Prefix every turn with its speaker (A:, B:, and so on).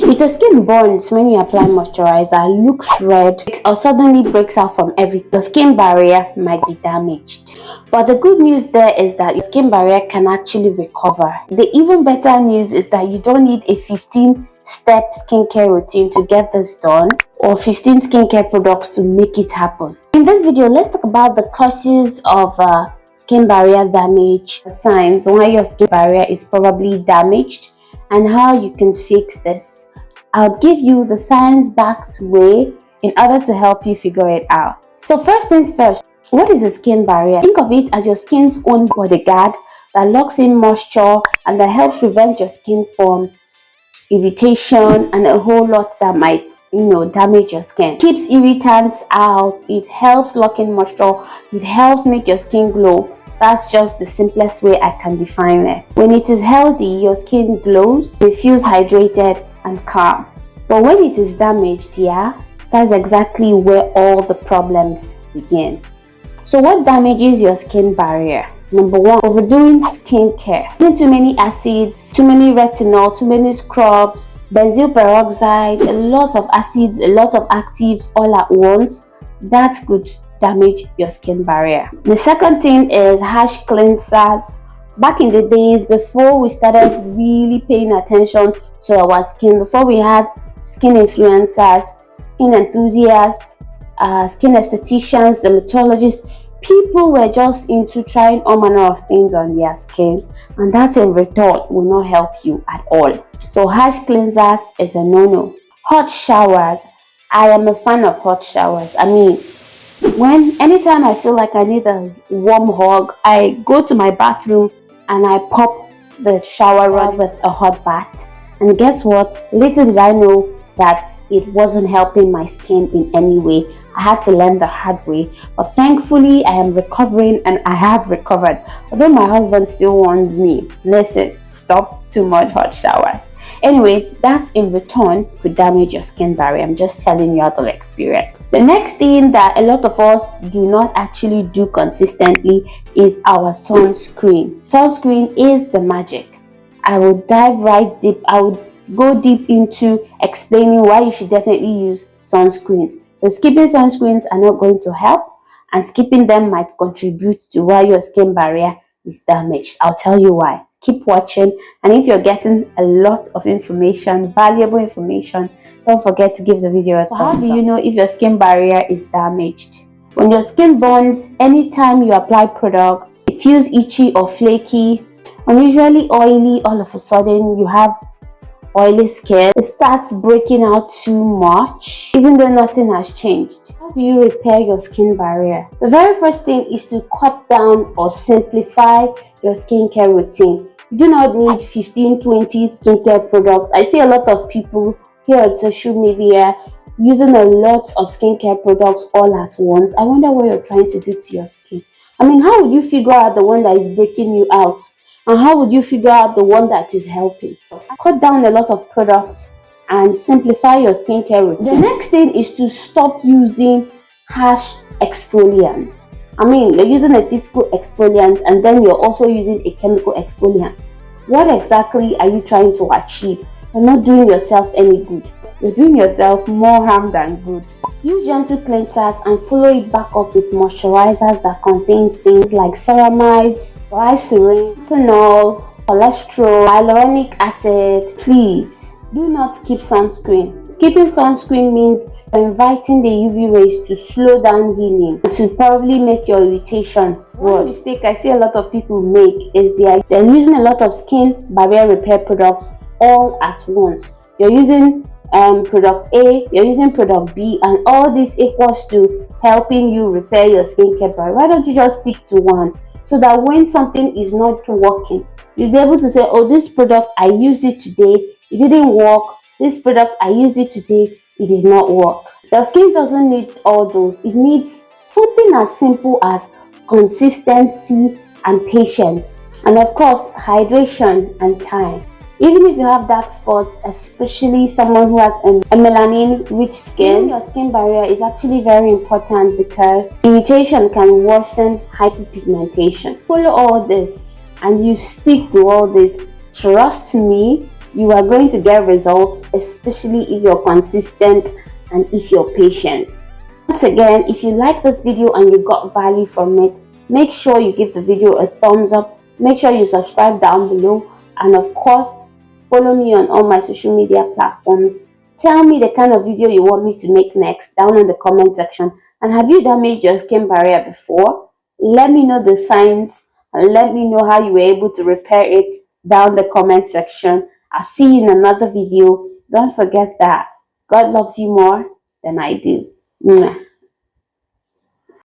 A: If your skin burns when you apply moisturizer, looks red, or suddenly breaks out from everything, your skin barrier might be damaged. But the good news there is that your skin barrier can actually recover. The even better news is that you don't need a 15-step skincare routine to get this done, or 15 skincare products to make it happen. In this video, let's talk about the causes of skin barrier damage, signs why your skin barrier is probably damaged, and how you can fix this. I'll give you the science-backed way in order to help you figure it out. So first things first, what is a skin barrier? Think of it as your skin's own bodyguard that locks in moisture and that helps prevent your skin from irritation and a whole lot that might, damage your skin. Keeps irritants out, it helps lock in moisture, it helps make your skin glow. That's just the simplest way I can define it. When it is healthy, your skin glows, it feels hydrated and calm. But when it is damaged, that's exactly where all the problems begin. So what damages your skin barrier? Number one, overdoing skincare. Using too many acids, too many retinol, too many scrubs, benzoyl peroxide, a lot of acids, a lot of actives all at once. That could damage your skin barrier. The second thing is harsh cleansers. Back in the days before we started really paying attention to our skin, before we had skin influencers, skin enthusiasts, skin estheticians, dermatologists, people were just into trying all manner of things on their skin, and that in return will not help you at all. So harsh cleansers is a no-no. Hot showers. I am a fan of hot showers. I mean, anytime I feel like I need a warm hug, I go to my bathroom and I pop the shower rod with a hot bath. And guess what? Little did I know that it wasn't helping my skin in any way. I had to learn the hard way. But thankfully, I am recovering, and I have recovered. Although my husband still warns me, listen, stop too much hot showers. Anyway, that's in return could damage your skin barrier. I'm just telling you out of experience. The next thing that a lot of us do not actually do consistently is our sunscreen. Sunscreen is the magic. I will dive right deep. I would go deep into explaining why you should definitely use sunscreens. So skipping sunscreens are not going to help, and skipping them might contribute to why your skin barrier is damaged. I'll tell you why. Keep watching, and if you're getting a lot of information, valuable information, don't forget to give the video a thumbs up. How do you know if your skin barrier is damaged? When your skin burns, anytime you apply products, it feels itchy or flaky, unusually oily, all of a sudden you have oily skin, it starts breaking out too much, even though nothing has changed. How do you repair your skin barrier? The very first thing is to cut down or simplify your skincare routine. You do not need 15, 20 skincare products. I see a lot of people here on social media using a lot of skincare products all at once. I wonder what you're trying to do to your skin. I mean, how would you figure out the one that is breaking you out? And how would you figure out the one that is helping? Cut down a lot of products and simplify your skincare routine. The next thing is to stop using harsh exfoliants. I mean, you're using a physical exfoliant and then you're also using a chemical exfoliant. What exactly are you trying to achieve? You're not doing yourself any good. You're doing yourself more harm than good. Use gentle cleansers and follow it back up with moisturizers that contains things like ceramides, glycerin, phenol, cholesterol, hyaluronic acid. Please do not skip sunscreen. Skipping sunscreen means you're inviting the UV rays to slow down healing and to probably make your irritation worse. One mistake I see a lot of people make is they're using a lot of skin barrier repair products all at once. You're using product A, you're using product B, and all this equals to helping you repair your skincare barrier. Why don't you just stick to one, so that when something is not working, you'll be able to say, oh, this product I used it today, it didn't work. This product I used it today, it did not work. Your skin doesn't need all those. It needs something as simple as consistency and patience, and of course hydration and time. Even if you have dark spots, especially someone who has a melanin-rich skin, your skin barrier is actually very important because irritation can worsen hyperpigmentation. Follow all this and you stick to all this. Trust me, you are going to get results, especially if you're consistent and if you're patient. Once again, if you like this video and you got value from it, make sure you give the video a thumbs up, make sure you subscribe down below, and of course follow me on all my social media platforms. Tell me the kind of video you want me to make next down in the comment section. And have you damaged your skin barrier before? Let me know the signs and let me know how you were able to repair it down the comment section. I'll see you in another video. Don't forget that God loves you more than I do. Mwah.